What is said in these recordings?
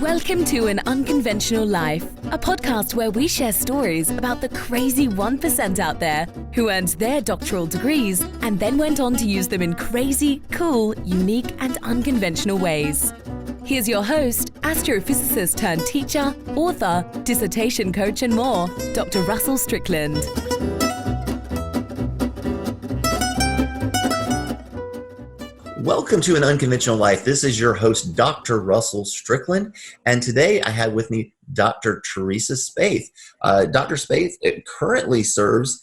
Welcome to An Unconventional Life, a podcast where we share stories about the crazy 1% out there who earned their doctoral degrees and then went on to use them in crazy, cool, unique, and unconventional ways. Here's your host, astrophysicist turned teacher, author, dissertation coach, and more, Dr. Russell Strickland. Welcome to An Unconventional Life. This is your host, Dr. Russell Strickland, and today I have with me Dr. Teresa Spaeth. Dr. Spaeth currently serves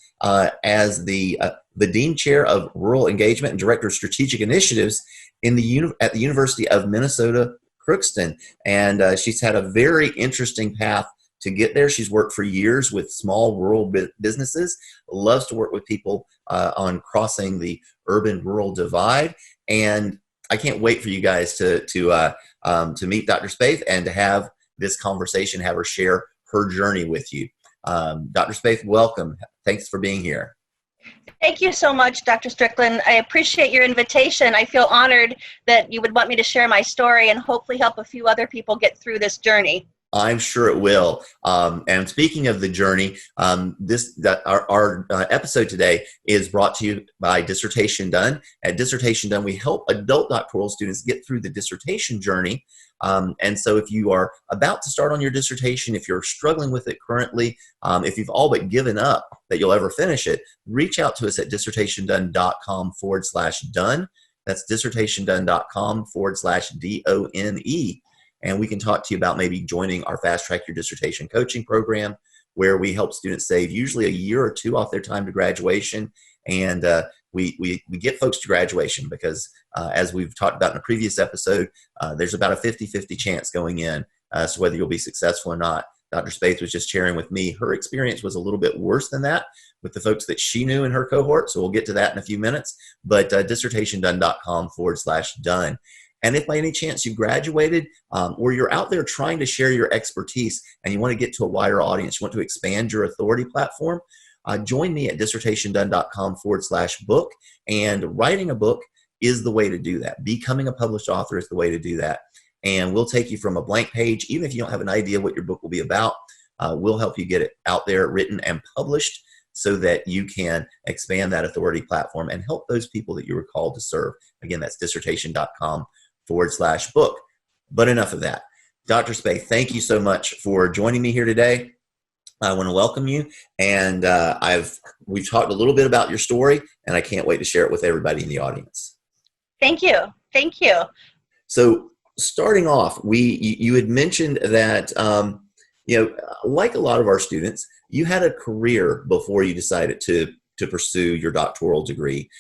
as the Dean Chair of Rural Engagement and Director of Strategic Initiatives at the University of Minnesota, Crookston, and she's had a very interesting path to get there. She's worked for years with small rural businesses, loves to work with people on crossing the urban-rural divide. And I can't wait for you guys to meet Dr. Spaeth and to have this conversation, have her share her journey with you. Dr. Spaeth, welcome. Thanks for being here. Thank you so much, Dr. Strickland. I appreciate your invitation. I feel honored that you would want me to share my story and hopefully help a few other people get through this journey. I'm sure it will. And speaking of the journey, our episode today is brought to you by Dissertation Done. At Dissertation Done, we help adult doctoral students get through the dissertation journey. And so if you are about to start on your dissertation, if you're struggling with it currently, if you've all but given up that you'll ever finish it, reach out to us at dissertationdone.com/done. That's dissertationdone.com/DONE. And we can talk to you about maybe joining our Fast Track Your Dissertation coaching program, where we help students save usually a year or two off their time to graduation. And we get folks to graduation because, as we've talked about in a previous episode, there's about a 50-50 chance going in. So whether you'll be successful or not. Dr. Spaeth was just sharing with me, her experience was a little bit worse than that with the folks that she knew in her cohort. So we'll get to that in a few minutes. But dissertationdone.com/done. And if by any chance you graduated or you're out there trying to share your expertise and you want to get to a wider audience, you want to expand your authority platform, join me at dissertationdone.com/book. And writing a book is the way to do that. Becoming a published author is the way to do that. And we'll take you from a blank page, even if you don't have an idea what your book will be about, we'll help you get it out there, written and published, so that you can expand that authority platform and help those people that you were called to serve. Again, that's dissertation.com/book. But enough of that. Dr. Spaeth, thank you so much for joining me here today. I want to welcome you, and we've talked a little bit about your story, and I can't wait to share it with everybody in the audience. Thank you. Thank you. So starting off, you had mentioned that like a lot of our students, you had a career before you decided to pursue your doctoral degree.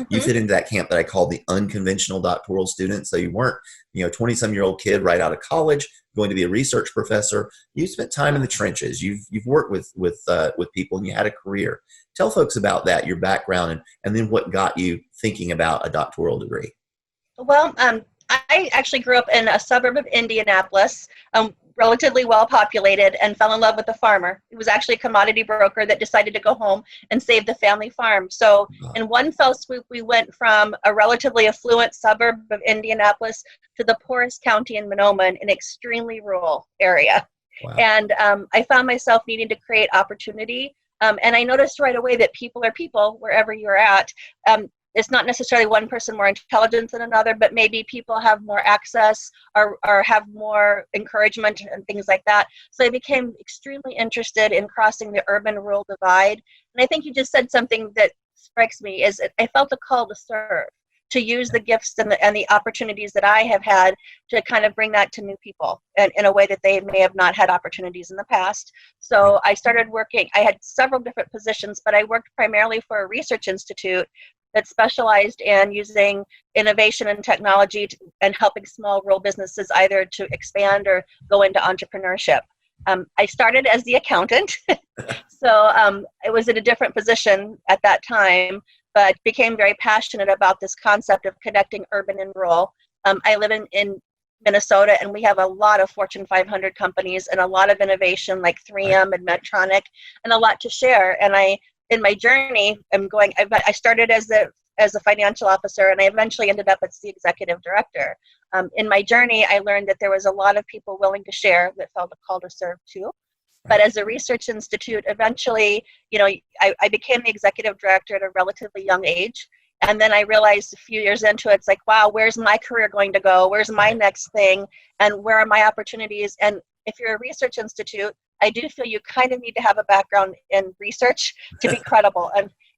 You fit into that camp that I call the unconventional doctoral student. So you weren't, 20-some-year-old kid right out of college going to be a research professor. You spent time in the trenches. You've worked with people, and you had a career. Tell folks about that, your background, and then what got you thinking about a doctoral degree. Well, I actually grew up in a suburb of Indianapolis, relatively well populated, and fell in love with a farmer. He was actually a commodity broker that decided to go home and save the family farm. So in one fell swoop, we went from a relatively affluent suburb of Indianapolis to the poorest county in Monoma, an extremely rural area. Wow. And I found myself needing to create opportunity. And I noticed right away that people are people wherever you're at. It's not necessarily one person more intelligent than another, but maybe people have more access or have more encouragement and things like that. So I became extremely interested in crossing the urban-rural divide. And I think you just said something that strikes me, is I felt a call to serve, to use the gifts and the opportunities that I have had to kind of bring that to new people in a way that they may have not had opportunities in the past. So I started working. I had several different positions, but I worked primarily for a research institute that specialized in using innovation and technology and helping small rural businesses either to expand or go into entrepreneurship. I started as the accountant, so I was in a different position at that time, but became very passionate about this concept of connecting urban and rural. I live in Minnesota, and we have a lot of Fortune 500 companies and a lot of innovation like 3M and Medtronic, and a lot to share. And in my journey, I started as a financial officer, and I eventually ended up as the executive director In my journey, I learned that there was a lot of people willing to share that felt a call to serve too. But as a research institute, eventually, I became the executive director at a relatively young age. And then I realized a few years into it, it's like, wow, where's my career going to go? Where's my next thing? And where are my opportunities? And if you're a research institute, I do feel you kind of need to have a background in research to be credible.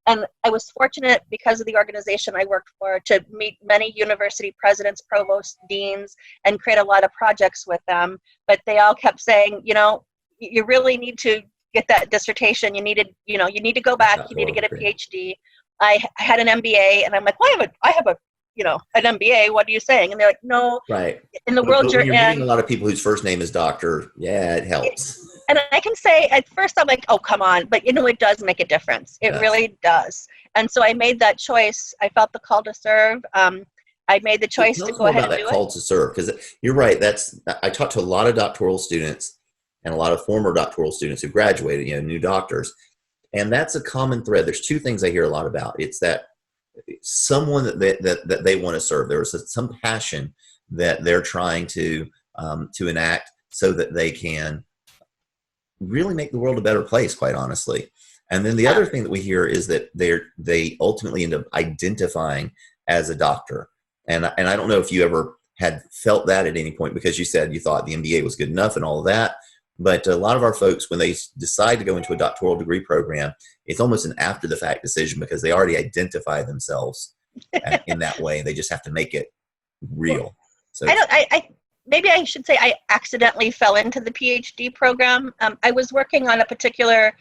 And I was fortunate, because of the organization I worked for, to meet many university presidents, provosts, deans, and create a lot of projects with them. But they all kept saying, you really need to get that dissertation. You need to go back. You need to get a Ph.D. I had an MBA, and I'm like, well, I have an MBA. What are you saying? And they're like, no. Right. In the world you're meeting in, a lot of people whose first name is Doctor. Yeah, it helps. And I can say at first I'm like, oh, come on. But it does make a difference. It really does. And so I made that choice. I felt the call to serve. I made the choice to go ahead and do it. Tell us more about that call to serve, because you're right. I talked to a lot of doctoral students and a lot of former doctoral students who graduated, new doctors. And that's a common thread. There's two things I hear a lot about. It's that someone that they want to serve. There's some passion that they're trying to enact so that they can really make the world a better place, quite honestly. And then the other thing that we hear is that they ultimately end up identifying as a doctor. And I don't know if you ever had felt that at any point, because you said you thought the MBA was good enough and all of that. But a lot of our folks, when they decide to go into a doctoral degree program, it's almost an after the fact decision, because they already identify themselves in that way. They just have to make it real. So maybe I should say I accidentally fell into the PhD program. I was working on a particular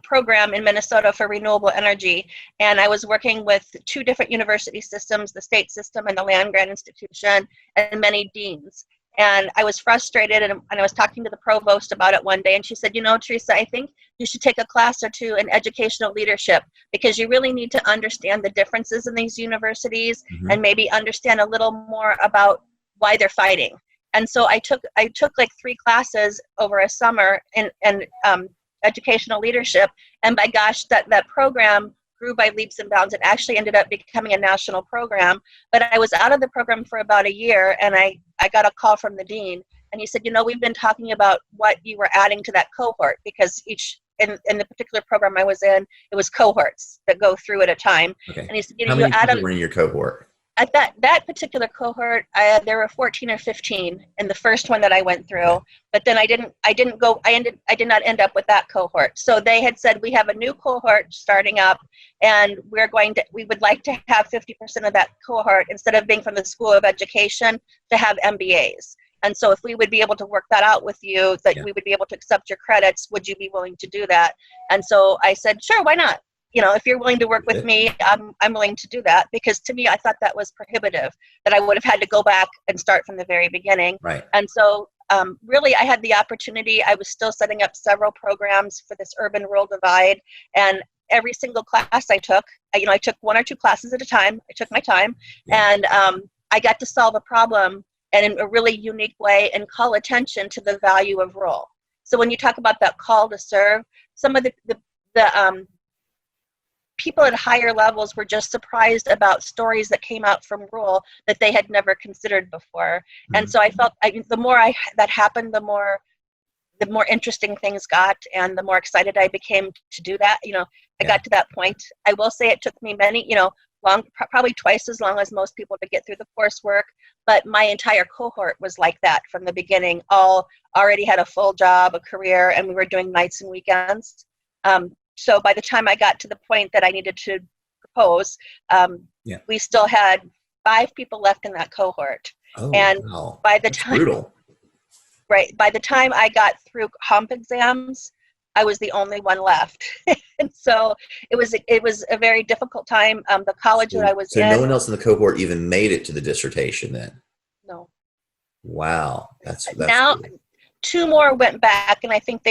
program in Minnesota for renewable energy, and I was working with two different university systems, the state system and the land-grant institution, and many deans. And I was frustrated, and I was talking to the provost about it one day, and she said, Teresa, I think you should take a class or two in educational leadership, because you really need to understand the differences in these universities, and maybe understand a little more about why they're fighting. And so I took like 3 classes over a summer in educational leadership, and by gosh, that program grew by leaps and bounds. It actually ended up becoming a national program. But I was out of the program for about a year, and I got a call from the dean, and he said, we've been talking about what you were adding to that cohort, because in the particular program I was in, it was cohorts that go through at a time. Okay. And he said, how many people were in your cohort? At that particular cohort, there were 14 or 15 in the first one that I went through. Okay. But then I did not end up with that cohort. So they had said, we have a new cohort starting up, and we would like to have 50% of that cohort, instead of being from the School of Education, to have MBAs. And so if we would be able to work that out with you, that we would be able to accept your credits, would you be willing to do that? And so I said, sure, why not? If you're willing to work with me, I'm willing to do that, because to me, I thought that was prohibitive, that I would have had to go back and start from the very beginning. Right. And so really, I had the opportunity. I was still setting up several programs for this urban-rural divide, and every single class I took 1 or 2 classes at a time. I took my time, and I got to solve a problem in a really unique way and call attention to the value of rural. So when you talk about that call to serve, some of the people at higher levels were just surprised about stories that came out from rural that they had never considered before. And so I felt the more that happened, the more interesting things got, and the more excited I became to do that. I got to that point. I will say it took me many, probably twice as long as most people to get through the coursework, but my entire cohort was like that from the beginning. All already had a full job, a career, and we were doing nights and weekends. So by the time I got to the point that I needed to propose, we still had 5 people left in that cohort. Oh, and wow. by the That's time, brutal. Right, by the time I got through HUMP exams, I was the only one left. And so it was a very difficult time. The college that I was in. So no one else in the cohort even made it to the dissertation then? No. Wow. That's now. Cool. 2 more went back, and I think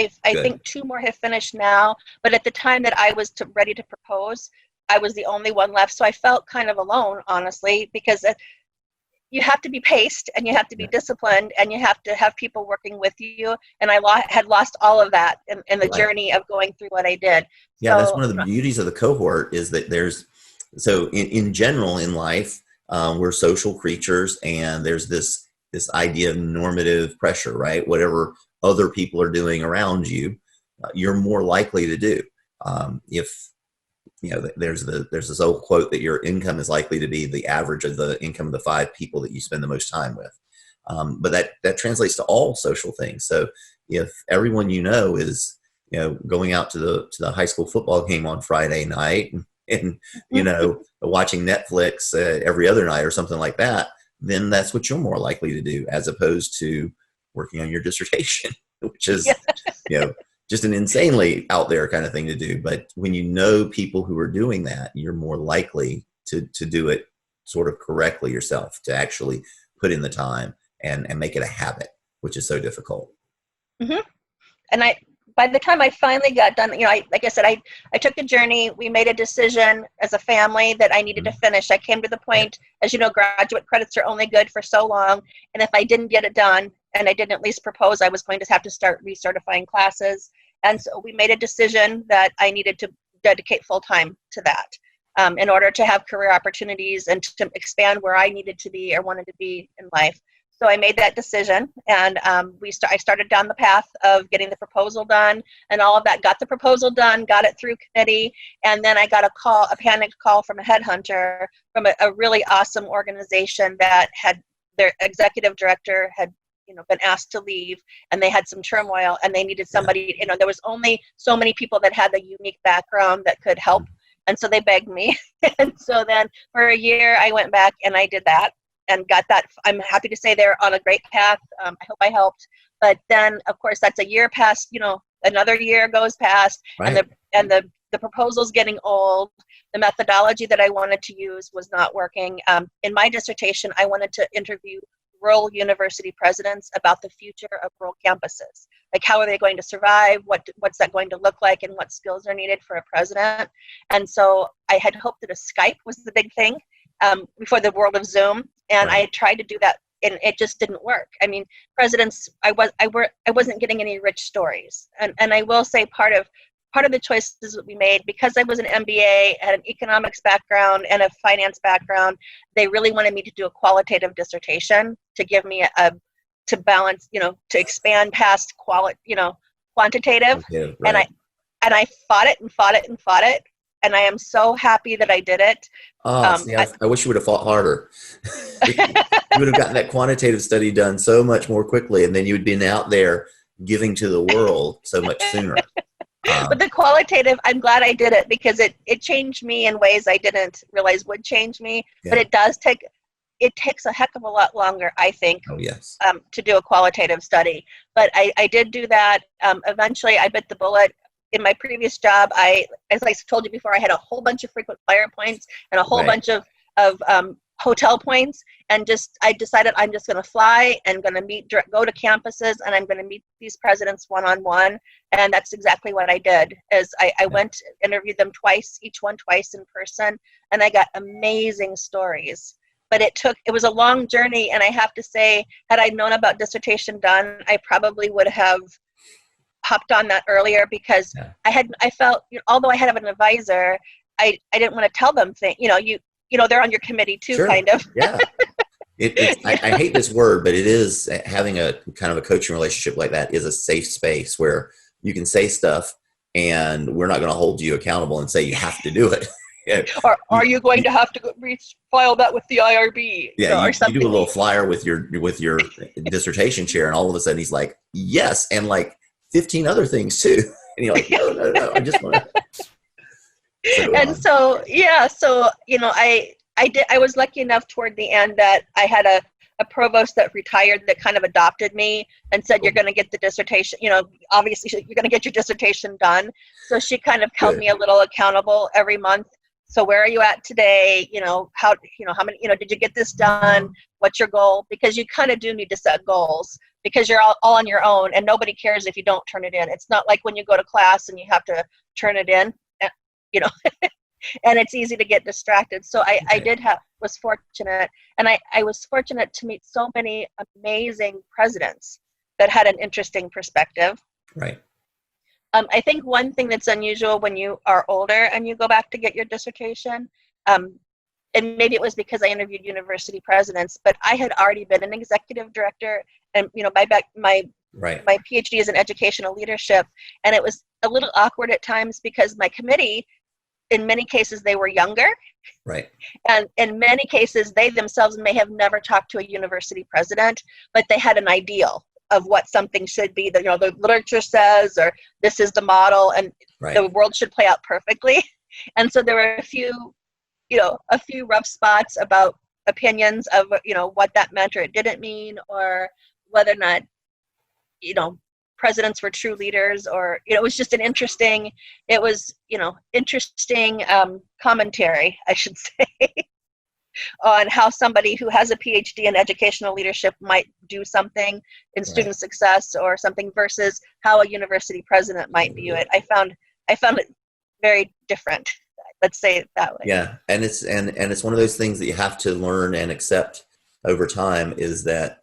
2 more have finished now. But at the time that I was ready to propose, I was the only one left. So I felt kind of alone, honestly, because you have to be paced, and you have to be disciplined, and you have to have people working with you. And I had lost all of that in the journey of going through what I did. Yeah, so that's one of the beauties of the cohort, is that in general in life, we're social creatures, and there's this idea of normative pressure, right? Whatever other people are doing around you, you're more likely to do. If there's this old quote that your income is likely to be the average of the income of the 5 people that you spend the most time with. But that translates to all social things. So if everyone is going out to the high school football game on Friday night and watching Netflix every other night or something like that, then that's what you're more likely to do, as opposed to working on your dissertation, which is just an insanely out there kind of thing to do. But when you know people who are doing that, you're more likely to do it sort of correctly yourself, to actually put in the time and make it a habit, which is so difficult. Mm-hmm. And by the time I finally got done, like I said, I took a journey. We made a decision as a family that I needed to finish. I came to the point, as you know, graduate credits are only good for so long. And if I didn't get it done, and I didn't at least propose, I was going to have to start recertifying classes. And so we made a decision that I needed to dedicate full time to that in order to have career opportunities and to expand where I needed to be or wanted to be in life. So I made that decision, and I started down the path of getting the proposal done and all of that. Got the proposal done, got it through committee, and then I got a panicked call from a headhunter from a really awesome organization that had their executive director had been asked to leave, and they had some turmoil, and they needed somebody. There was only so many people that had the unique background that could help, and so they begged me. And so then for a year, I went back and I did that. And got that. I'm happy to say they're on a great path. I hope I helped. But then, of course, that's a year past. Another year goes past, right. and the proposal's getting old. The methodology that I wanted to use was not working. In my dissertation, I wanted to interview rural university presidents about the future of rural campuses. Like, how are they going to survive? What's that going to look like? And what skills are needed for a president? And so I had hoped that a Skype was the big thing before the world of Zoom. And right. I tried to do that, and it just didn't work. I mean, presidents, I wasn't getting any rich stories. And I will say part of the choices that we made, because I was an MBA, had an economics background and a finance background, they really wanted me to do a qualitative dissertation to give me to balance, to expand past quantitative. Okay, right. And I fought it and fought it and fought it. And I am so happy that I did it. I wish you would have fought harder. You would have gotten that quantitative study done so much more quickly, and then you would been out there giving to the world so much sooner. But the qualitative, I'm glad I did it, because it changed me in ways I didn't realize would change me. Yeah. But it takes a heck of a lot longer, I think, to do a qualitative study. But I did do that. Eventually, I bit the bullet. In my previous job, as I told you before, I had a whole bunch of frequent flyer points and a whole bunch of hotel points, and I decided I'm just going to fly and going to go to campuses, and I'm going to meet these presidents one-on-one. And that's exactly what I did. I went, interviewed them each one twice in person, and I got amazing stories. But it was a long journey, and I have to say, had I known about dissertation done, I probably would have hopped on that earlier, because I felt, although I had an advisor, I didn't want to tell them things. They're on your committee too, sure. Kind of. Yeah. I hate this word, but it is, having a kind of a coaching relationship like that is a safe space where you can say stuff, and we're not going to hold you accountable and say you have to do it. Or are you going to have to file that with the IRB? Yeah, or something? You do a little flyer with your dissertation chair, and all of a sudden he's like, yes, and like 15 other things too. And you're like, no, I just want to. So I was lucky enough toward the end that I had a provost that retired that kind of adopted me and said, you're going to get the dissertation, obviously you're going to get your dissertation done. So she kind of held me a little accountable every month. So where are you at today? How many, did you get this done? What's your goal? Because you kind of do need to set goals, because you're all on your own, and nobody cares if you don't turn it in. It's not like when you go to class and you have to turn it in, and it's easy to get distracted. So I was fortunate, and I was fortunate to meet so many amazing presidents that had an interesting perspective. Right. I think one thing that's unusual when you are older and you go back to get your dissertation, and maybe it was because I interviewed university presidents, but I had already been an executive director, and my PhD is in educational leadership, and it was a little awkward at times because my committee, in many cases, they were younger, right, and in many cases, they themselves may have never talked to a university president, but they had an ideal of what something should be. That the literature says, or this is the model, and the world should play out perfectly. And so there were a few rough spots about opinions of, what that meant or it didn't mean, or whether or not, presidents were true leaders, or, it was just interesting commentary, I should say, on how somebody who has a PhD in educational leadership might do something in student success or something versus how a university president might view it. I found it very different. Let's say it that way. Yeah, and it's one of those things that you have to learn and accept over time, is that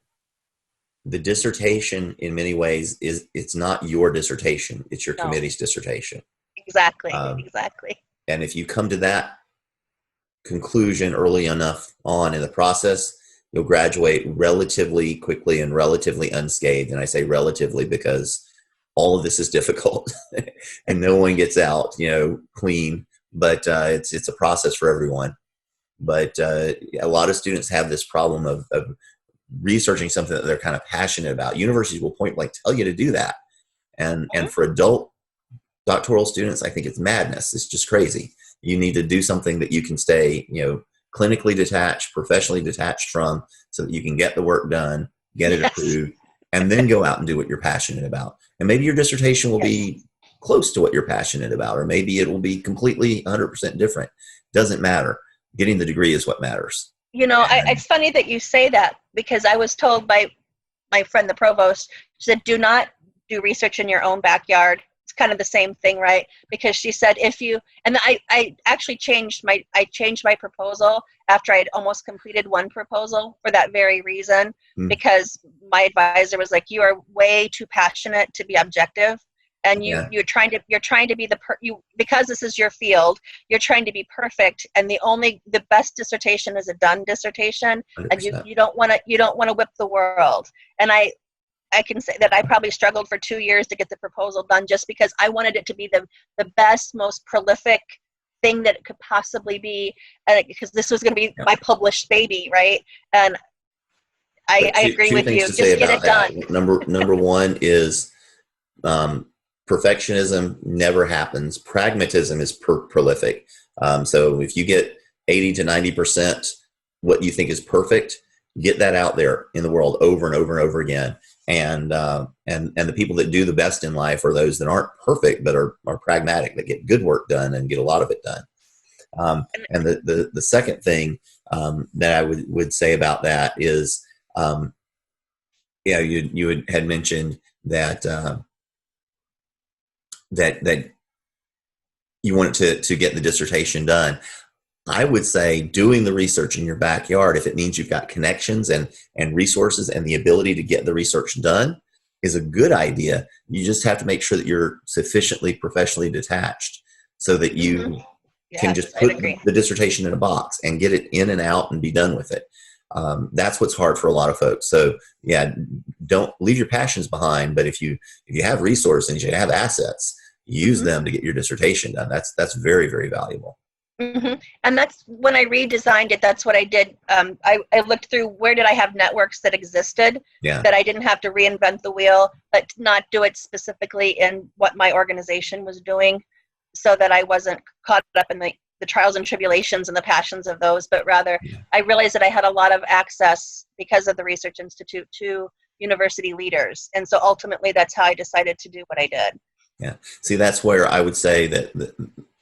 the dissertation in many ways it's not your dissertation, it's your committee's dissertation. Exactly. And if you come to that conclusion early enough on in the process, you'll graduate relatively quickly and relatively unscathed. And I say relatively because all of this is difficult and no one gets out, clean, but it's a process for everyone. But a lot of students have this problem of researching something that they're kind of passionate about. Universities will point blank tell you to do that. And for adult doctoral students, I think it's madness. It's just crazy. You need to do something that you can stay, clinically detached, professionally detached from, so that you can get the work done, get it approved, and then go out and do what you're passionate about. And maybe your dissertation will be close to what you're passionate about, or maybe it will be completely 100% different. Doesn't matter. Getting the degree is what matters. It's funny that you say that, because I was told by my friend, the provost, she said, do not do research in your own backyard. It's kind of the same thing, right? Because she said, I actually changed my proposal after I had almost completed one proposal for that very reason, because my advisor was like, you are way too passionate to be objective. And you're trying to be because this is your field, you're trying to be perfect. And the best dissertation is a done dissertation. 100%. And you don't want to whip the world. And I can say that I probably struggled for 2 years to get the proposal done, just because I wanted it to be the best, most prolific thing that it could possibly be. And because this was going to be my published baby. Right. And I agree with you. Just get it done. Number one is, perfectionism never happens. Pragmatism is prolific. So if you get 80 to 90% what you think is perfect, get that out there in the world over and over and over again. And the people that do the best in life are those that aren't perfect, but are pragmatic, that get good work done and get a lot of it done. And the second thing that I would say about that is, you had mentioned that that you wanted to get the dissertation done. I would say doing the research in your backyard, if it means you've got connections and resources and the ability to get the research done, is a good idea. You just have to make sure that you're sufficiently professionally detached so that you can just put the dissertation in a box and get it in and out and be done with it. That's what's hard for a lot of folks. So don't leave your passions behind, but if you have resources, you have assets, use them to get your dissertation done. That's very, very valuable. And that's when I redesigned it. That's what I did. I looked through where did I have networks that existed that I didn't have to reinvent the wheel, but not do it specifically in what my organization was doing, so that I wasn't caught up in the trials and tribulations and the passions of those, but rather I realized that I had a lot of access because of the Research Institute to university leaders. And so ultimately that's how I decided to do what I did. Yeah. See, that's where I would say that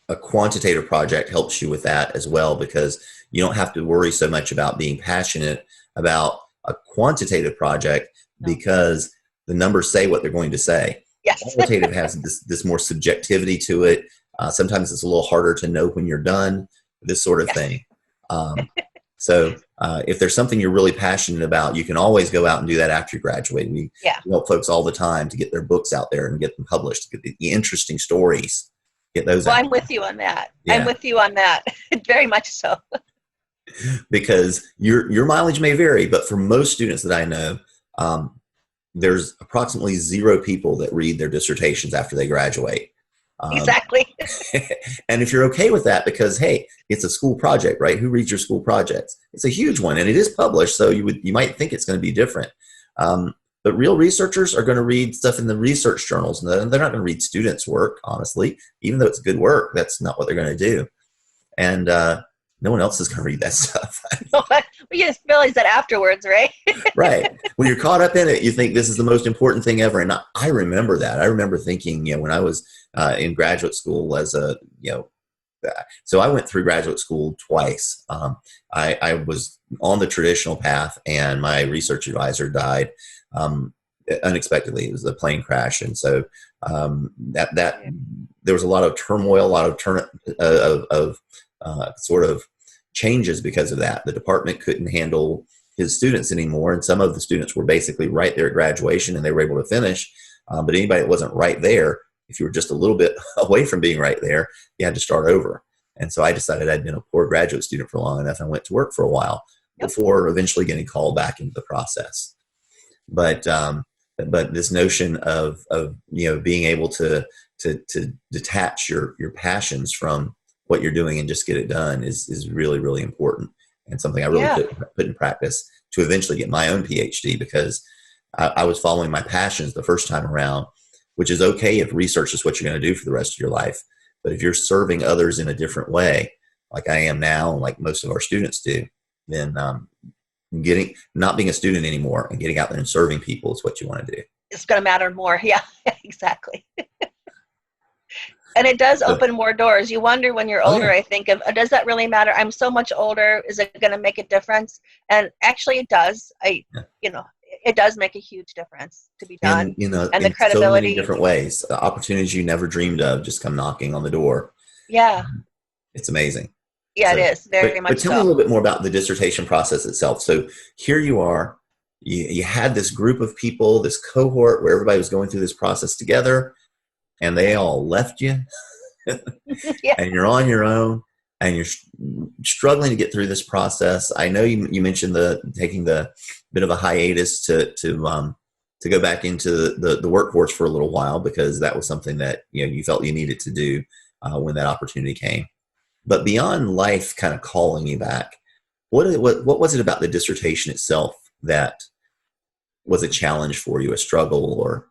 a quantitative project helps you with that as well, because you don't have to worry so much about being passionate about a quantitative project because the numbers say what they're going to say. Yes. Qualitative has this more subjectivity to it. Sometimes it's a little harder to know when you're done, this sort of thing. So if there's something you're really passionate about, you can always go out and do that after you graduate. We help folks all the time to get their books out there and get them published, to get the interesting stories, get those out. I'm with you on that. I'm with you on that. Very much so. because your mileage may vary, but for most students that I know, there's approximately 0 people that read their dissertations after they graduate. Exactly. And if you're okay with that, because hey, it's a school project, right? Who reads your school projects? It's a huge one, and it is published, so you might think it's going to be different. But real researchers are going to read stuff in the research journals, and they're not going to read students' work, honestly. Even though it's good work, that's not what they're going to do. And no one else is going to read that stuff. We just realize that afterwards, right? Right. When you're caught up in it, you think this is the most important thing ever. And I remember that. I remember thinking, when I was in graduate school so I went through graduate school twice. I was on the traditional path, and my research advisor died unexpectedly. It was a plane crash. And so there was a lot of turmoil, a lot of sort of changes because of that. The department couldn't handle his students anymore, and some of the students were basically right there at graduation, and they were able to finish. But anybody that wasn't right there, if you were just a little bit away from being right there, you had to start over. And so I decided I'd been a poor graduate student for long enough, and went to work for a while before eventually getting called back into the process. But this notion of being able to detach your passions from what you're doing and just get it done is really, really important, and something I really put in practice to eventually get my own Ph.D. because I was following my passions the first time around, which is okay if research is what you're going to do for the rest of your life. But if you're serving others in a different way, like I am now, and like most of our students do, then not being a student anymore and getting out there and serving people is what you want to do. It's going to matter more. Yeah, exactly. And it does open more doors. You wonder when you're older, I think, does that really matter? I'm so much older. Is it going to make a difference? And actually it does. It does make a huge difference to be done. And the credibility. So many different ways. Opportunities you never dreamed of just come knocking on the door. Yeah. It's amazing. Yeah, it is. Very much so. But tell me a little bit more about the dissertation process itself. So here you are. You had this group of people, this cohort where everybody was going through this process together, and they all left you. And you're on your own, and you're struggling to get through this process. I know you mentioned taking the bit of a hiatus to go back into the workforce for a little while, because that was something that you felt you needed to do when that opportunity came. But beyond life kind of calling you back, what was it about the dissertation itself that was a challenge for you, a struggle, or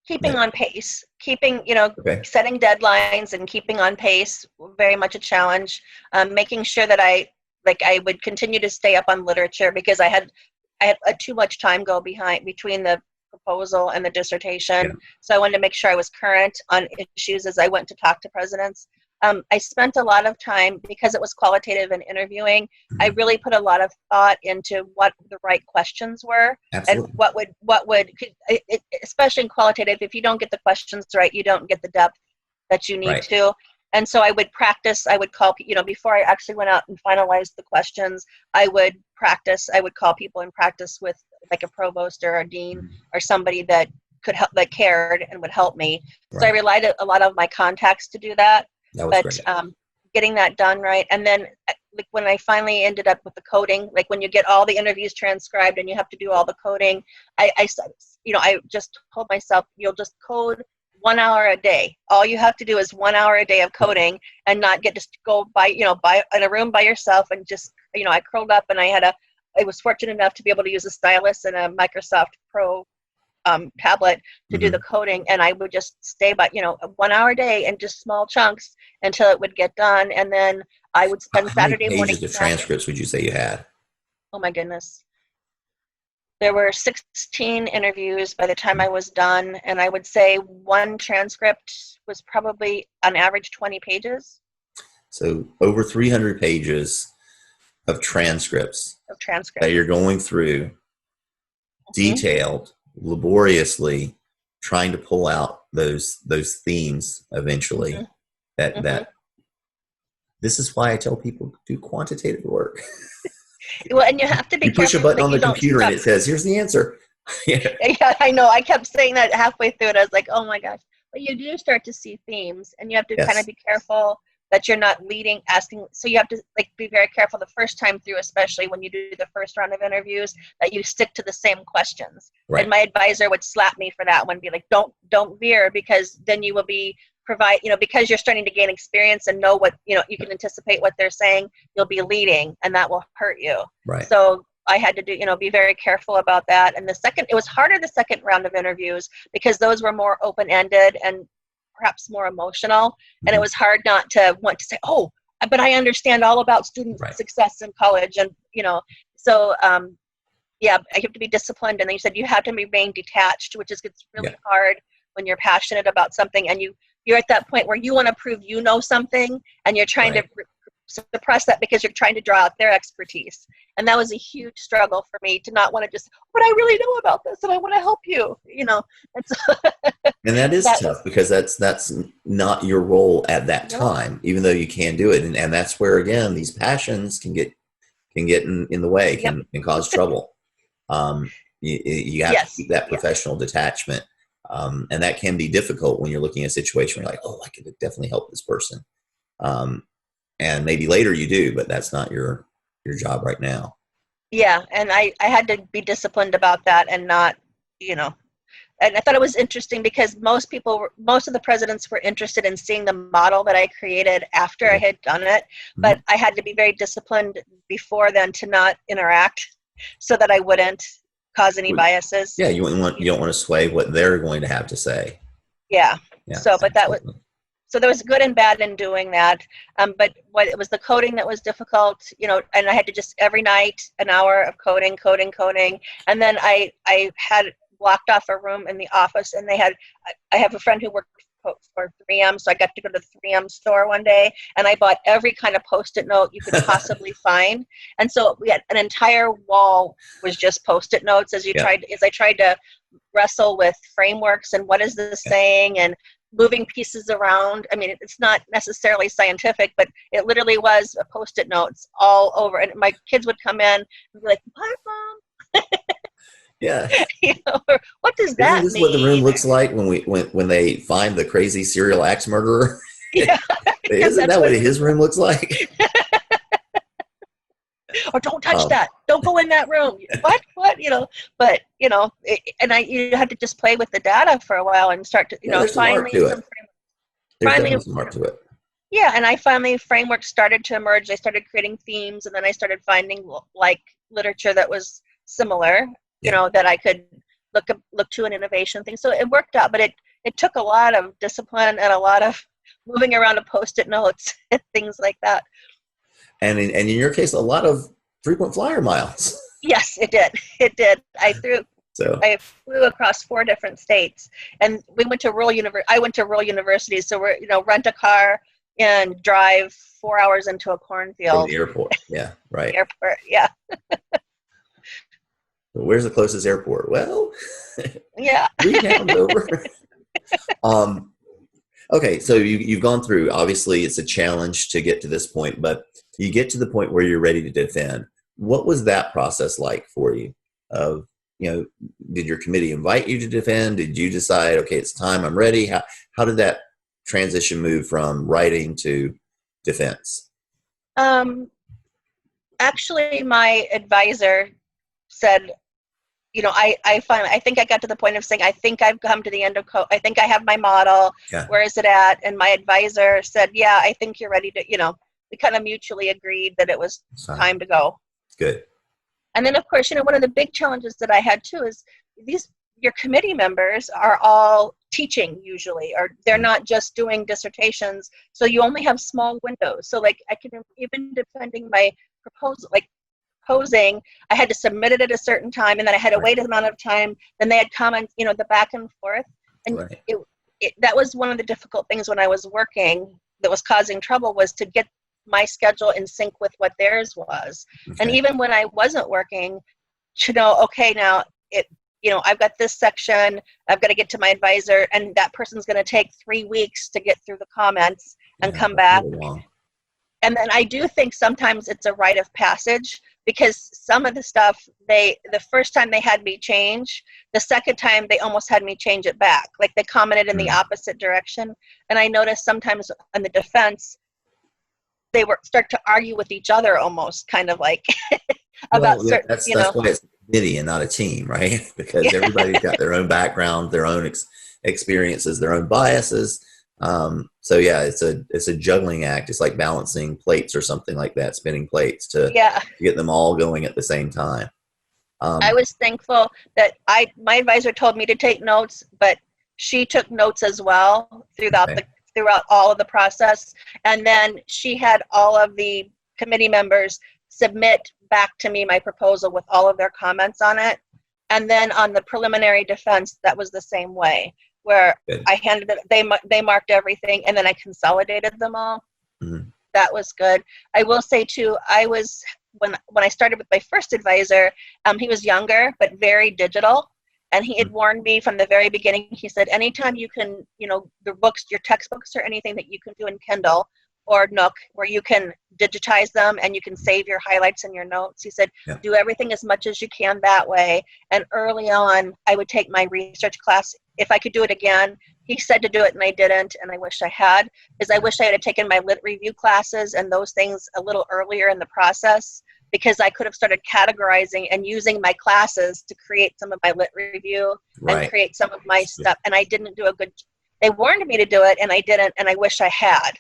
keeping on pace, setting deadlines and keeping on pace, very much a challenge. Making sure that I would continue to stay up on literature, because I had too much time go between the proposal and the dissertation. Yeah. So I wanted to make sure I was current on issues as I went to talk to presidents. I spent a lot of time, because it was qualitative and interviewing, I really put a lot of thought into what the right questions were. Absolutely. And what would especially in qualitative, if you don't get the questions right, you don't get the depth that you need to. And so I would practice, I would call, before I actually went out and finalized the questions, I would call people and practice with like a provost or a dean or somebody that could help, that cared and would help me. So I relied a lot on my contacts to do that. But getting that done right, and then when I finally ended up with the coding, like when you get all the interviews transcribed and you have to do all the coding, I just told myself, you'll just code 1 hour a day. All you have to do is 1 hour a day of coding, and not get just go by in a room by yourself and just I curled up, and I was fortunate enough to be able to use a stylus and a Microsoft Pro tablet to do the coding, and I would just stay by 1 hour a day in just small chunks until it would get done, and then I would spend Saturday morning. How many pages of transcripts would you say you had? Oh my goodness, there were 16 interviews by the time I was done, and I would say one transcript was probably on average 20 pages. So over 300 pages of transcripts that you're going through, detailed, laboriously trying to pull out those themes eventually. That this is why I tell people do quantitative work. Well, and you have to be you push a button on the computer and it says, here's the answer. Yeah, I know. I kept saying that halfway through it. I was like, oh my gosh. But you do start to see themes, and you have to kind of be careful that you're not leading, asking. So you have to be very careful the first time through, especially when you do the first round of interviews, that you stick to the same questions. Right. And my advisor would slap me for that one, be like, don't veer, because then you will be because you're starting to gain experience and know what, you can anticipate what they're saying, you'll be leading, and that will hurt you. Right. So I had to be very careful about that. And it was harder the second round of interviews, because those were more open-ended and perhaps more emotional. And it was hard not to want to say, oh, but I understand all about student success in college. And, so, yeah, I have to be disciplined. And then you said you have to remain detached, which gets really hard when you're passionate about something and you're at that point where you want to prove you know something, and you're trying to suppress that because you're trying to draw out their expertise. And that was a huge struggle for me, to not want to just, but I really know about this and I want to help you, And, so and that is tough, because that's not your role at that time, even though you can do it. And that's where, again, these passions can get in the way, can cause trouble. You have to keep that professional detachment. And that can be difficult when you're looking at a situation where you're like, oh, I could definitely help this person. And maybe later you do, but that's not your job right now. Yeah. And I had to be disciplined about that, and not, and I thought it was interesting because most of the presidents were interested in seeing the model that I created after I had done it. But I had to be very disciplined before then to not interact, so that I wouldn't cause any biases. Yeah, you don't want to sway what they're going to have to say. Yeah. So, but so there was good and bad in doing that. But it was the coding that was difficult, and I had to just every night an hour of coding. And then I had blocked off a room in the office, and I have a friend who worked for 3M, so I got to go to the 3M store one day, and I bought every kind of Post-it note you could possibly find. And so we had an entire wall was just Post-it notes as I tried to wrestle with frameworks and what is this saying, and moving pieces around. I mean, it's not necessarily scientific, but it literally was Post-it notes all over. And my kids would come in and be like, "What, Mom?" Yeah. What does that mean? Isn't this what the room looks like when they find the crazy serial axe murderer? Yeah. Isn't that what his room looks like? Or don't touch that. Don't go in that room. What? But, and you have to just play with the data for a while and start to, finally some art to it. Yeah. And I finally, frameworks started to emerge. I started creating themes, and then I started finding literature that was similar, that I could look to an innovation thing. So it worked out, but it took a lot of discipline and a lot of moving around to Post-it notes and things like that. And in your case, a lot of frequent flyer miles. Yes, it did. It did. I flew across 4 different states, and we went to I went to rural universities. So we're, rent a car and drive 4 hours into a cornfield. From the airport. Yeah. Right. Airport. Yeah. Where's the closest airport? Well, yeah. 3 towns over. Okay, so you've gone through, obviously it's a challenge to get to this point, but you get to the point where you're ready to defend. What was that process like for you? Did your committee invite you to defend? Did you decide, okay, it's time, I'm ready? How did that transition move from writing to defense? Actually, my advisor said, I think I got to the point of saying, I think I've come to the end of I think I have my model. Yeah. Where is it at? And my advisor said, yeah, I think you're ready to, we kind of mutually agreed that it was time to go. Good. And then, of course, one of the big challenges that I had too is your committee members are all teaching usually, or they're not just doing dissertations. So you only have small windows. So I can, even defending my proposal, posing, I had to submit it at a certain time, and then I had to wait an amount of time. Then they had comments, the back and forth. And that was one of the difficult things when I was working that was causing trouble, was to get my schedule in sync with what theirs was. Okay. And even when I wasn't working, to know, okay, now I've got this section, I've got to get to my advisor, and that person's going to take 3 weeks to get through the comments and come back. And then I do think sometimes it's a rite of passage, because some of the stuff the first time they had me change, the second time they almost had me change it back. They commented in the opposite direction. And I noticed sometimes in the defense, they were start to argue with each other almost, kind of like about Well, yeah, certain, that's why it's a committee and not a team, right? Because everybody's got their own background, their own experiences, their own biases. So yeah, it's a juggling act. It's like balancing plates or something like that, spinning plates to get them all going at the same time. I was thankful that my advisor told me to take notes, but she took notes as well throughout all of the process. And then she had all of the committee members submit back to me my proposal with all of their comments on it. And then on the preliminary defense, that was the same way, where Good. I handed it, they marked everything, and then I consolidated them all. Mm-hmm. That was good. I will say too, when I started with my first advisor, he was younger but very digital, and he had warned me from the very beginning. He said, anytime you can, the books, your textbooks or anything that you can do in Kindle or Nook, where you can digitize them and you can save your highlights and your notes, he said, do everything as much as you can that way. And early on, I would take my research class. If I could do it again, he said to do it and I didn't, and I wish I had, I wish I had taken my lit review classes and those things a little earlier in the process, because I could have started categorizing and using my classes to create some of my lit review and create some of my stuff. And I didn't do they warned me to do it and I didn't, and I wish I had.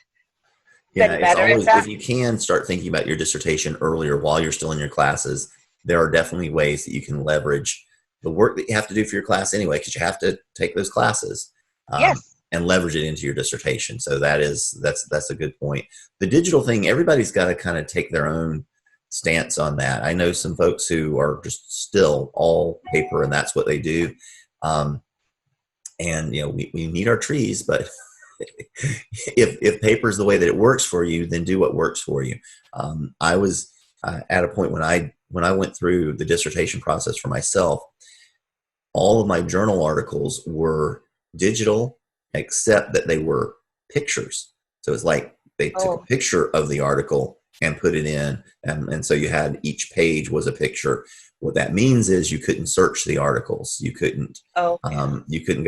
Yeah, it's always, if you can start thinking about your dissertation earlier while you're still in your classes, there are definitely ways that you can leverage the work that you have to do for your class anyway, because you have to take those classes and leverage it into your dissertation. So that's a good point. The digital thing, everybody's got to kind of take their own stance on that. I know some folks who are just still all paper and that's what they do. And we need our trees, but if paper is the way that it works for you, then do what works for you. I was at a point when I went through the dissertation process for myself, all of my journal articles were digital, except that they were pictures. So it's like they took a picture of the article and put it in, and so you had each page was a picture. What that means is you couldn't search the articles. You couldn't go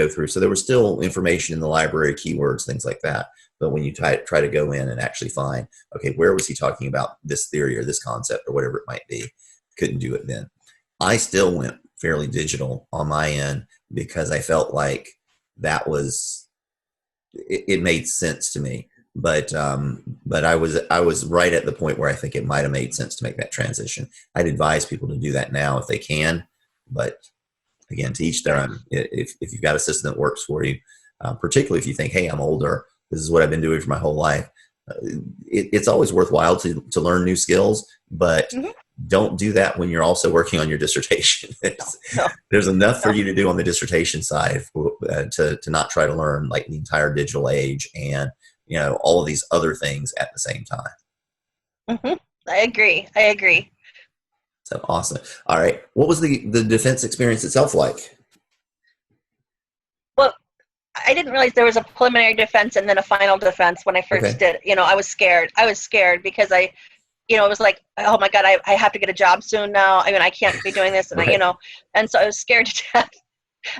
through. So there was still information in the library, keywords, things like that. But when you try to go in and actually find, okay, where was he talking about this theory or this concept or whatever it might be, couldn't do it then. I still went fairly digital on my end because I felt like that was, it made sense to me. But I was right at the point where I think it might have made sense to make that transition. I'd advise people to do that now if they can, but again, to each their own. If you've got a system that works for you, particularly if you think, hey, I'm older, this is what I've been doing for my whole life. It's always worthwhile to learn new skills, but don't do that when you're also working on your dissertation. There's enough for you to do on the dissertation side to not try to learn like the entire digital age and all of these other things at the same time. I agree. So awesome. All right. What was the defense experience itself like? Well, I didn't realize there was a preliminary defense and then a final defense when I first did. I was scared. because it was like, oh my God, I have to get a job soon now. I mean, I can't be doing this. And and so I was scared to death.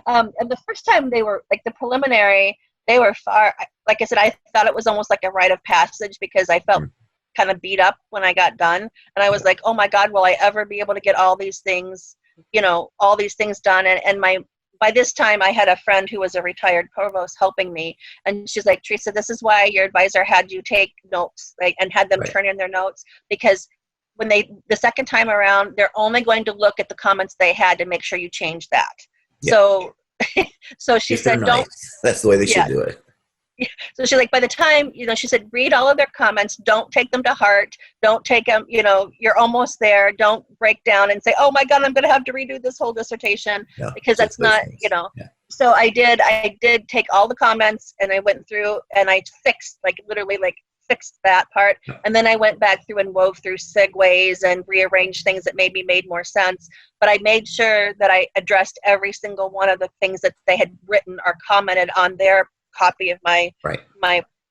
And the first time they were like the preliminary, they were far, like I said, I thought it was almost like a rite of passage because I felt kind of beat up when I got done. And I was like, oh my God, will I ever be able to get all these things, all these things done? And by this time I had a friend who was a retired provost helping me. And she's like, Teresa, this is why your advisor had you take notes, and had them turn in their notes, because when the second time around, they're only going to look at the comments they had to make sure you change that. So she said, don't. That's the way they should do it. So she's like, by the time, she said, read all of their comments. Don't take them to heart. Don't take them, you're almost there. Don't break down and say, oh my God, I'm going to have to redo this whole dissertation because that's not, So I did take all the comments and I went through and I fixed, fixed that part. And then I went back through and wove through segues and rearranged things that maybe made more sense. But I made sure that I addressed every single one of the things that they had written or commented on their copy of my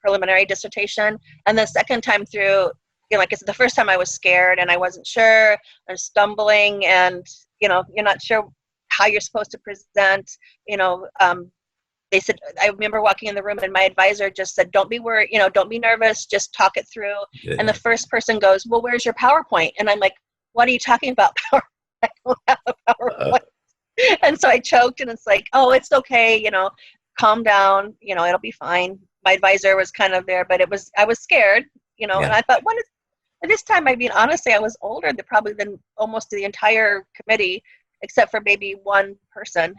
preliminary dissertation. And the second time through, like I said, the first time I was scared and I wasn't sure, I was stumbling, and you're not sure how you're supposed to present, they said, I remember walking in the room and my advisor just said, don't be worried, don't be nervous, just talk it through. Good. And the first person goes, well, where's your PowerPoint? And I'm like, what are you talking about? I don't have a PowerPoint. And so I choked, and it's like, oh, it's okay, calm down, it'll be fine. My advisor was kind of there, but I was scared, and I thought, at this time, honestly, I was older than almost the entire committee, except for maybe one person,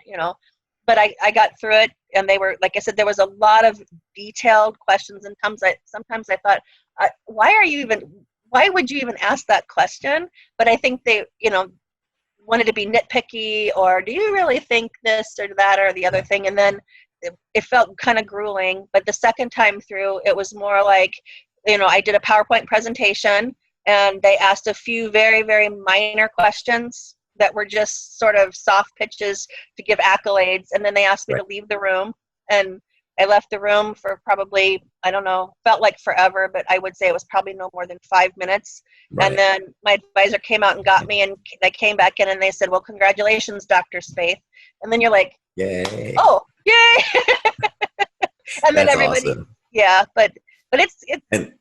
but I got through it, and they were, like I said, there was a lot of detailed questions, and sometimes I thought, why would you even ask that question? But I think they, wanted to be nitpicky, or do you really think this or that or the other thing? And then it felt kind of grueling. But the second time through, it was more like, I did a PowerPoint presentation, and they asked a few very, very minor questions that were just sort of soft pitches to give accolades. And then they asked me to leave the room, and I left the room for probably, I don't know, felt like forever, but I would say it was probably no more than 5 minutes. Right. And then my advisor came out and got me, and I came back in, and they said, well, congratulations, Dr. Spaeth. And then you're like, yay. Oh, yay. And then everybody, awesome. Yeah, but it's and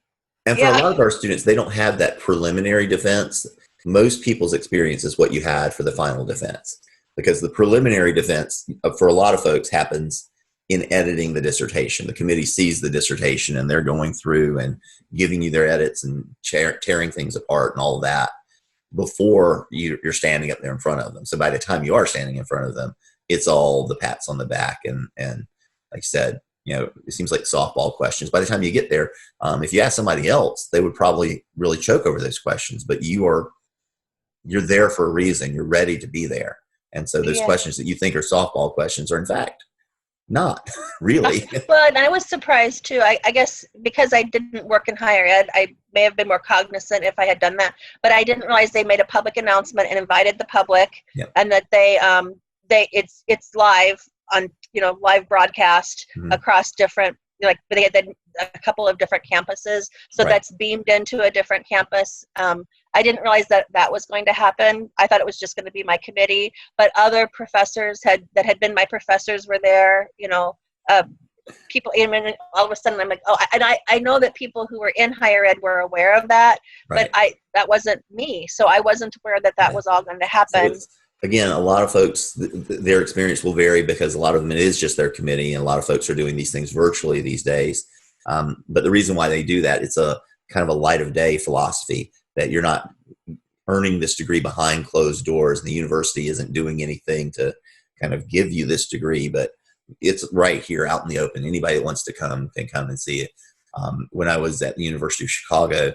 for a lot of our students, they don't have that preliminary defense. Most people's experience is what you had for the final defense, because the preliminary defense for a lot of folks happens in editing the dissertation. The committee sees the dissertation, and they're going through and giving you their edits and tearing things apart and all of that before you're standing up there in front of them. So by the time you are standing in front of them, it's all the pats on the back. And like I said, it seems like softball questions. By the time you get there, if you ask somebody else, they would probably really choke over those questions, but you're there for a reason. You're ready to be there. And so those questions that you think are softball questions are in fact not really. Well, and I was surprised too. I guess because I didn't work in higher ed, I may have been more cognizant if I had done that. But I didn't realize they made a public announcement and invited the public, and that it's live on live broadcast across different, they had a couple of different campuses, so that's beamed into a different campus. I didn't realize that was going to happen. I thought it was just going to be my committee, but other professors that had been my professors were there, people, and all of a sudden I'm like, oh, and I know that people who were in higher ed were aware of that, but that wasn't me. So I wasn't aware that was all going to happen. So again, a lot of folks, their experience will vary, because a lot of them, it is just their committee, and a lot of folks are doing these things virtually these days. But the reason why they do that, it's a kind of a light of day philosophy, that you're not earning this degree behind closed doors, and the university isn't doing anything to kind of give you this degree, but it's right here out in the open. Anybody that wants to come can come and see it. When I was at the University of Chicago,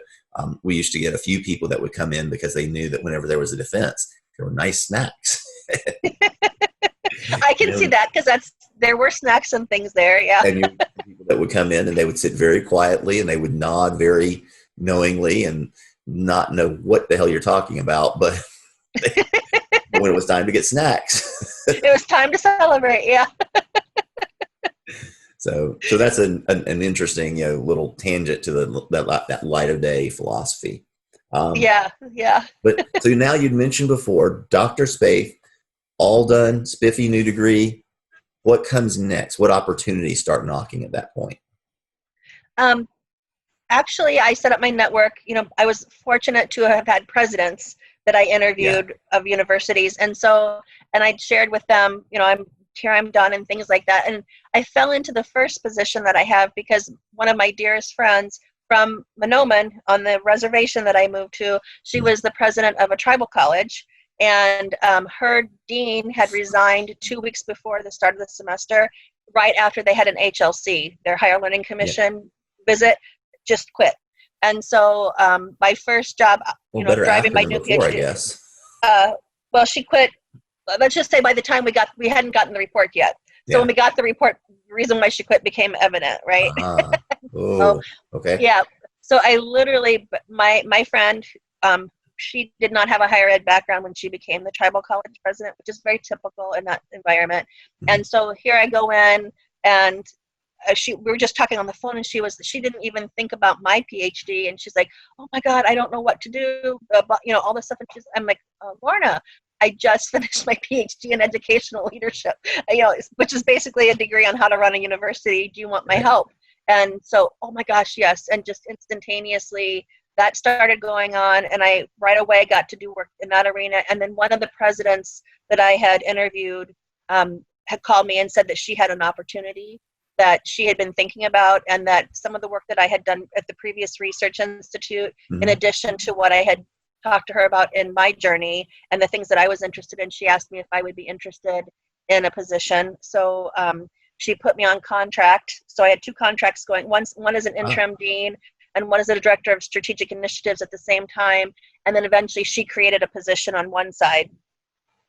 we used to get a few people that would come in because they knew that whenever there was a defense, there were nice snacks. I can see that, because there were snacks and things there. Yeah. And people that would come in, and they would sit very quietly, and they would nod very knowingly and not know what the hell you're talking about, but when it was time to get snacks, it was time to celebrate. Yeah. So that's an interesting, little tangent to that light of day philosophy. Yeah. But so now you'd mentioned before, Dr. Spaeth, all done, spiffy new degree. What comes next? What opportunities start knocking at that point? Actually, I set up my network. I was fortunate to have had presidents that I interviewed of universities. And I shared with them, I'm done and things like that. And I fell into the first position that I have because one of my dearest friends from Monoman on the reservation that I moved to, she was the president of a tribal college. And her dean had resigned 2 weeks before the start of the semester, right after they had an HLC, their Higher Learning Commission visit, just quit. And so my first job, driving my new before, PhD. I guess. Well, she quit. Let's just say by the time we hadn't gotten the report yet. So when we got the report, the reason why she quit became evident, right? Oh, okay. Yeah. So I literally, my friend, she did not have a higher ed background when she became the tribal college president, which is very typical in that environment. Mm-hmm. And so here I go in, and we were just talking on the phone, and she didn't even think about my PhD, and she's like, "Oh my God, I don't know what to do," about all this stuff. And I'm like, "Lorna, I just finished my PhD in educational leadership, which is basically a degree on how to run a university. Do you want my help? And so, oh my gosh, yes. And just instantaneously that started going on, and I right away got to do work in that arena. And then one of the presidents that I had interviewed had called me and said that she had an opportunity that she had been thinking about, and that some of the work that I had done at the previous research institute, in addition to what I had talked to her about in my journey and the things that I was interested in, she asked me if I would be interested in a position. So she put me on contract. So I had 2 contracts going. One is an interim dean, and one is a director of strategic initiatives at the same time. And then eventually she created a position on one side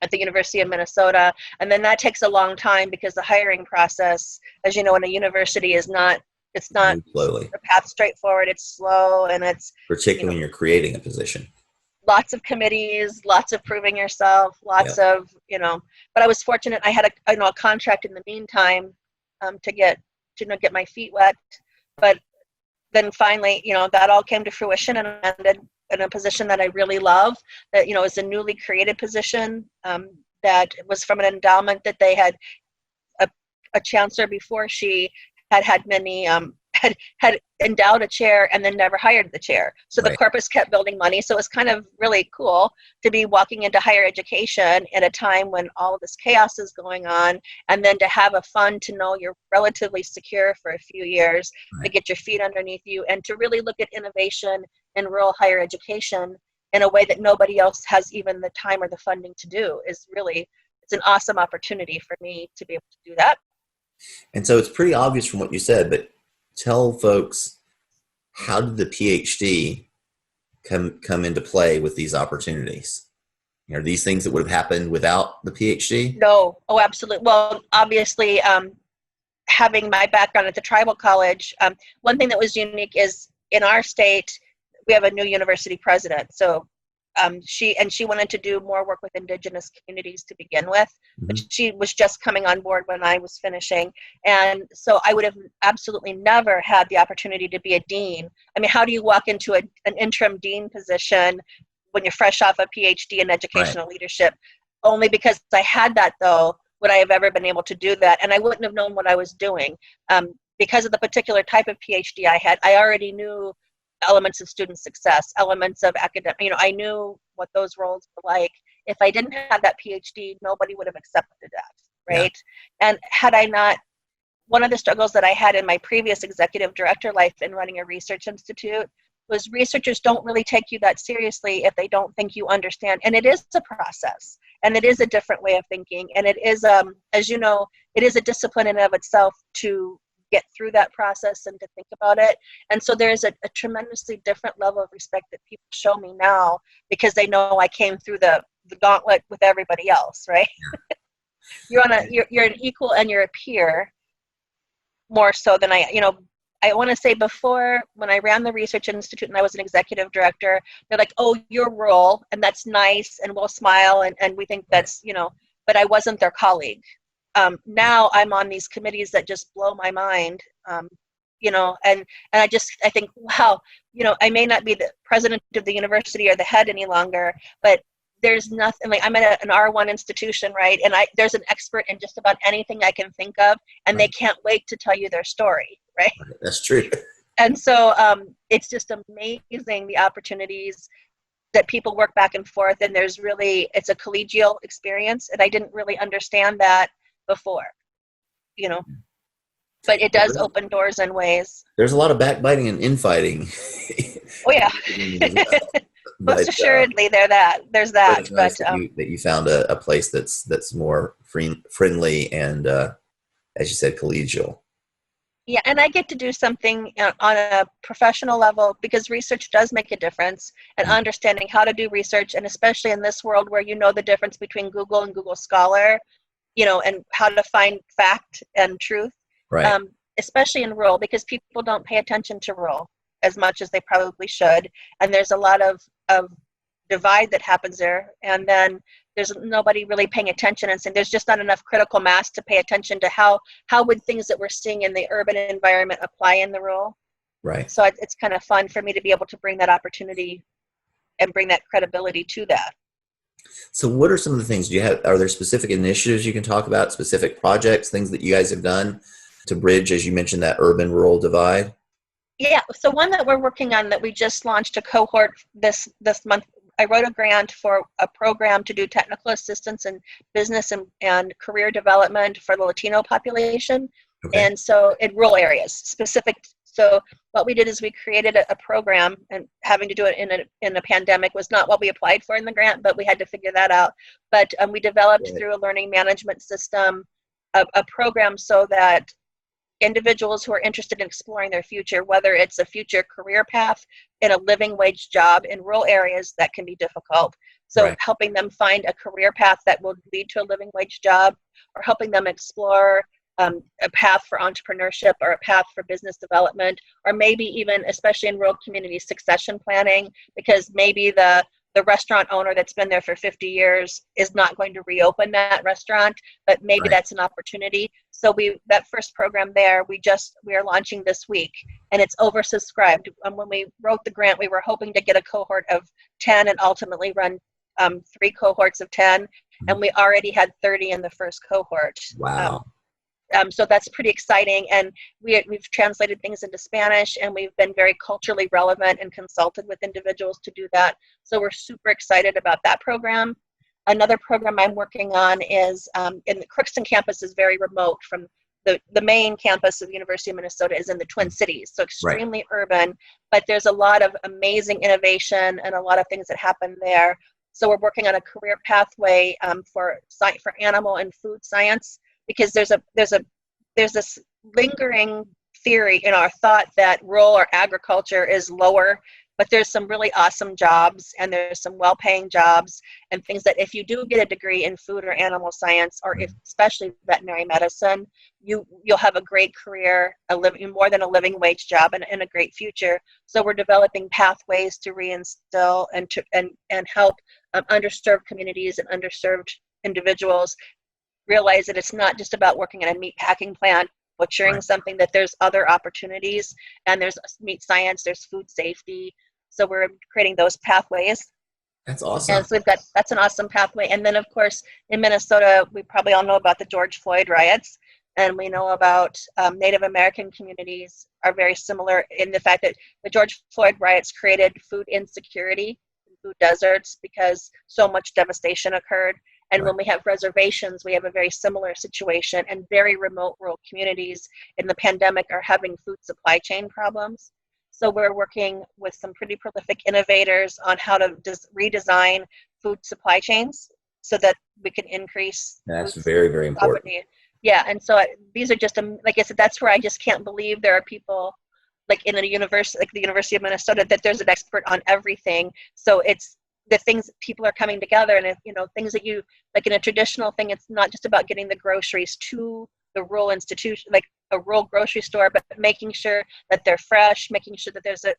at the University of Minnesota. And then that takes a long time because the hiring process, as you know, in a university it's not slowly. a path straight forward. It's slow, and it's Particularly when you're creating a position. Lots of committees, lots of proving yourself, lots of, but I was fortunate. I had a contract in the meantime to get my feet wet. But then finally, that all came to fruition, and I ended in a position that I really love, that, is a newly created position that was from an endowment that they had a chancellor before she had many, had endowed a chair and then never hired the chair. So the corpus kept building money. So it was kind of really cool to be walking into higher education at a time when all of this chaos is going on, and then to have a fund to know you're relatively secure for a few years, to get your feet underneath you, and to really look at innovation in rural higher education in a way that nobody else has even the time or the funding to do it's an awesome opportunity for me to be able to do that. And so it's pretty obvious from what you said, but tell folks, how did the PhD come into play with these opportunities? Are these things that would have happened without the PhD? No. Oh, absolutely. Well, obviously, having my background at the tribal college, one thing that was unique is in our state, we have a new university president. So she wanted to do more work with Indigenous communities to begin with, but she was just coming on board when I was finishing. And so I would have absolutely never had the opportunity to be a dean. I mean, how do you walk into an interim dean position when you're fresh off a PhD in educational leadership? Only because I had that, though, would I have ever been able to do that. And I wouldn't have known what I was doing. Because of the particular type of PhD I had, I already knew elements of student success, elements of academic, I knew what those roles were like. If I didn't have that PhD, nobody would have accepted that, right? Yeah. And had I not, one of the struggles that I had in my previous executive director life in running a research institute was researchers don't really take you that seriously if they don't think you understand. And it is a process, and it is a different way of thinking. And it is, as you know, it is a discipline in and of itself to get through that process and to think about it. And so there's a tremendously different level of respect that people show me now because they know I came through the gauntlet with everybody else, right? You're an equal and you're a peer more so than I want to say before, when I ran the research institute and I was an executive director, they're like, oh, you're rural and that's nice and we'll smile and we think that's, but I wasn't their colleague. Now I'm on these committees that just blow my mind, and I think, wow, I may not be the president of the university or the head any longer, but there's nothing like I'm at an R1 institution, right? And there's an expert in just about anything I can think of, and they can't wait to tell you their story, right? That's true. And so it's just amazing the opportunities that people work back and forth, and it's a collegial experience, and I didn't really understand that before, but it does open doors in ways. There's a lot of backbiting and infighting. Oh yeah. Most assuredly there's that. But it's nice that you found a place that's more friendly and, as you said, collegial. Yeah, and I get to do something on a professional level because research does make a difference, and understanding how to do research, and especially in this world where the difference between Google and Google Scholar, and how to find fact and truth, right? Especially in rural, because people don't pay attention to rural as much as they probably should, and there's a lot of divide that happens there, and then there's nobody really paying attention, and saying there's just not enough critical mass to pay attention to how would things that we're seeing in the urban environment apply in the rural. Right. So it's kind of fun for me to be able to bring that opportunity and bring that credibility to that. So what are some of the things are there specific initiatives you can talk about, specific projects, things that you guys have done to bridge, as you mentioned, that urban rural divide? Yeah, so one that we're working on that we just launched a cohort this month. I wrote a grant for a program to do technical assistance in business and career development for the Latino population. Okay. And so in rural areas specific. So what we did is we created a program, and having to do it in a pandemic was not what we applied for in the grant, but we had to figure that out. But we developed through a learning management system a program so that individuals who are interested in exploring their future, whether it's a future career path in a living wage job in rural areas that can be difficult. So Right. helping them find a career path that will lead to a living wage job, or helping them explore a path for entrepreneurship or a path for business development, or maybe even, especially in rural communities, succession planning, because maybe the restaurant owner that's been there for 50 years is not going to reopen that restaurant, but maybe Right. that's an opportunity. So that first program there, we are launching this week, and it's oversubscribed. When we wrote the grant, we were hoping to get a cohort of 10 and ultimately run 3 cohorts of 10, and we already had 30 in the first cohort. Wow. So that's pretty exciting, and we've translated things into Spanish, and we've been very culturally relevant and consulted with individuals to do that. So we're super excited about that program. Another program I'm working on is in the Crookston campus is very remote from the main campus of the University of Minnesota is in the Twin Cities, so extremely urban, but there's a lot of amazing innovation and a lot of things that happen there. So we're working on a career pathway for animal and food science, because there's this lingering theory in our thought that rural or agriculture is lower, but there's some really awesome jobs, and there's some well-paying jobs and things that if you do get a degree in food or animal science, or especially veterinary medicine, you'll have a great career, more than a living wage job, and a great future. So we're developing pathways to reinstill and help underserved communities and underserved individuals realize that it's not just about working in a meat packing plant, butchering Right. something, that there's other opportunities, and there's meat science, there's food safety. So we're creating those pathways. That's And awesome. so that's an awesome pathway. And then of course, in Minnesota, we probably all know about the George Floyd riots, and we know about Native American communities are very similar in the fact that the George Floyd riots created food insecurity, food deserts, because so much devastation occurred. And Right. when we have reservations, we have a very similar situation, and very remote rural communities in the pandemic are having food supply chain problems. So we're working with some pretty prolific innovators on how to redesign food supply chains so that we can increase That's food very, very important. poverty. Yeah, and so these are just, like I said, that's where I just can't believe there are people like in a university, like the University of Minnesota, that there's an expert on everything. So it's the things people are coming together, and things that you like in a traditional thing, it's not just about getting the groceries to the rural institution, like a rural grocery store, but making sure that they're fresh, making sure that there's a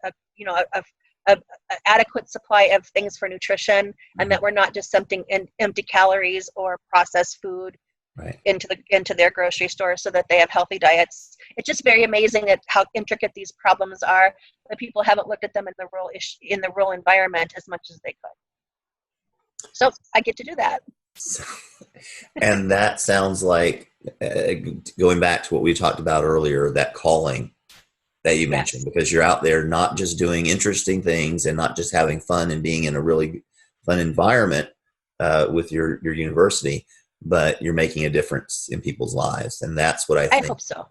adequate supply of things for nutrition, and that we're not just dumping in empty calories or processed food Right. into their grocery store so that they have healthy diets. It's just very amazing at how intricate these problems are, but people haven't looked at them in the rural environment as much as they could. So I get to do that. So, and that sounds like going back to what we talked about earlier, that calling that you mentioned, because you're out there not just doing interesting things and not just having fun and being in a really fun environment with your university, but you're making a difference in people's lives. And that's what I think. I hope so.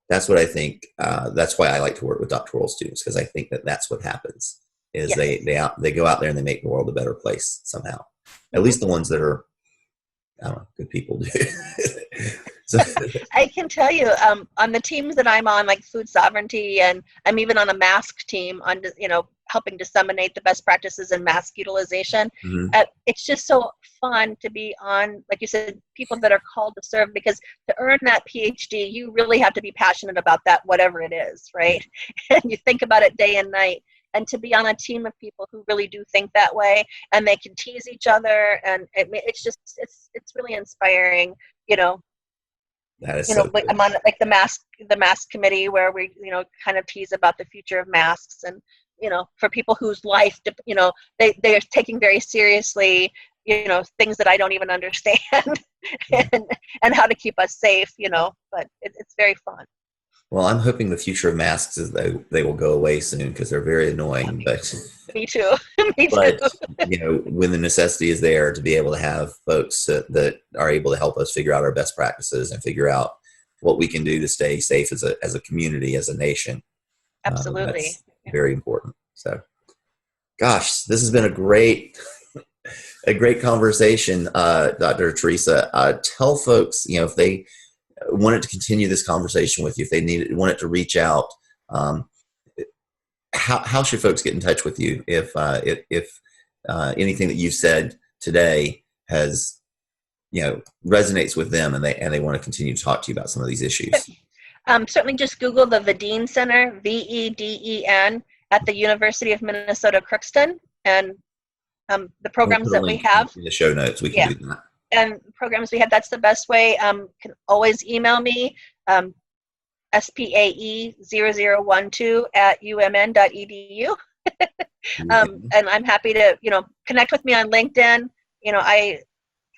That's what I think. That's why I like to work with doctoral students, because I think that that's what happens is Yes. they go out there and they make the world a better place somehow. At least the ones that are, I don't know, good people do. So, I can tell you, on the teams that I'm on, like food sovereignty, and I'm even on a mask team on, helping disseminate the best practices in mask utilization. mhm, It's just so fun to be on, like you said, people that are called to serve, because to earn that Ph.D., you really have to be passionate about that, whatever it is, right? And you think about it day and night. And to be on a team of people who really do think that way, and they can tease each other, and it's really inspiring, that is so I'm good. on like the mask committee, where we, kind of tease about the future of masks, and, for people whose life, they're taking very seriously things that I don't even understand and how to keep us safe, but it's very fun. Well, I'm hoping the future of masks is they will go away soon because they're very annoying. But me too. Me too. But when the necessity is there to be able to have folks that are able to help us figure out our best practices and figure out what we can do to stay safe as a community, as a nation. Absolutely. That's very important. So, gosh, this has been a great conversation, Dr. Teresa. Tell folks, if they wanted to continue this conversation with you, if they wanted to reach out, how should folks get in touch with you if anything that you've said today has resonates with them and they want to continue to talk to you about some of these issues? Certainly just Google the Veden Center, Veden, at the University of Minnesota Crookston, and the programs that we have in the show notes. We can do that. And programs we have, that's the best way. Can always email me, spae0012@umn.edu. And I'm happy to, connect with me on LinkedIn.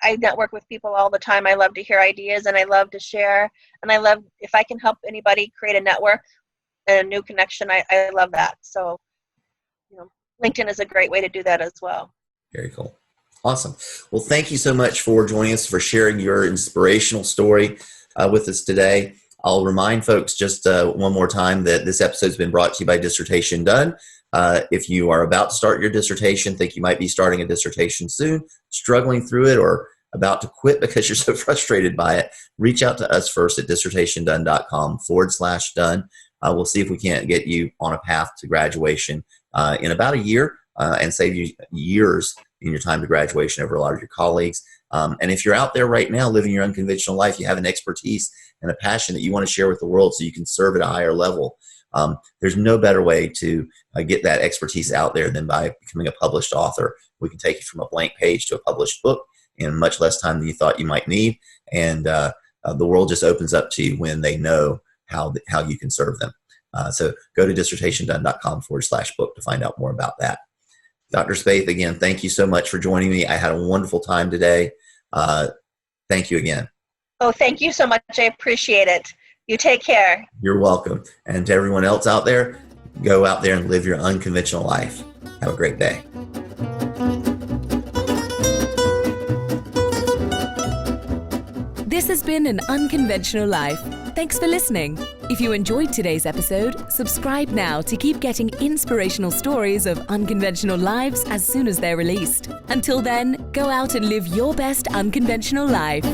I network with people all the time. I love to hear ideas and I love to share. And I love, if I can help anybody create a network and a new connection, I love that. So, LinkedIn is a great way to do that as well. Very cool. Awesome. Well, thank you so much for joining us, for sharing your inspirational story with us today. I'll remind folks just one more time that this episode has been brought to you by Dissertation Done. If you are about to start your dissertation, think you might be starting a dissertation soon, struggling through it, or about to quit because you're so frustrated by it, reach out to us first at dissertationdone.com/done. We'll see if we can't get you on a path to graduation in about a year and save you years in your time to graduation over a lot of your colleagues. And if you're out there right now living your unconventional life, you have an expertise and a passion that you want to share with the world so you can serve at a higher level. There's no better way to get that expertise out there than by becoming a published author. We can take you from a blank page to a published book in much less time than you thought you might need. And the world just opens up to you when they know how you can serve them. So go to dissertationdone.com/book to find out more about that. Dr. Spaeth, again, thank you so much for joining me. I had a wonderful time today. Thank you again. Oh, thank you so much. I appreciate it. You take care. You're welcome. And to everyone else out there, go out there and live your unconventional life. Have a great day. This has been An Unconventional Life. Thanks for listening. If you enjoyed today's episode, subscribe now to keep getting inspirational stories of unconventional lives as soon as they're released. Until then, go out and live your best unconventional life.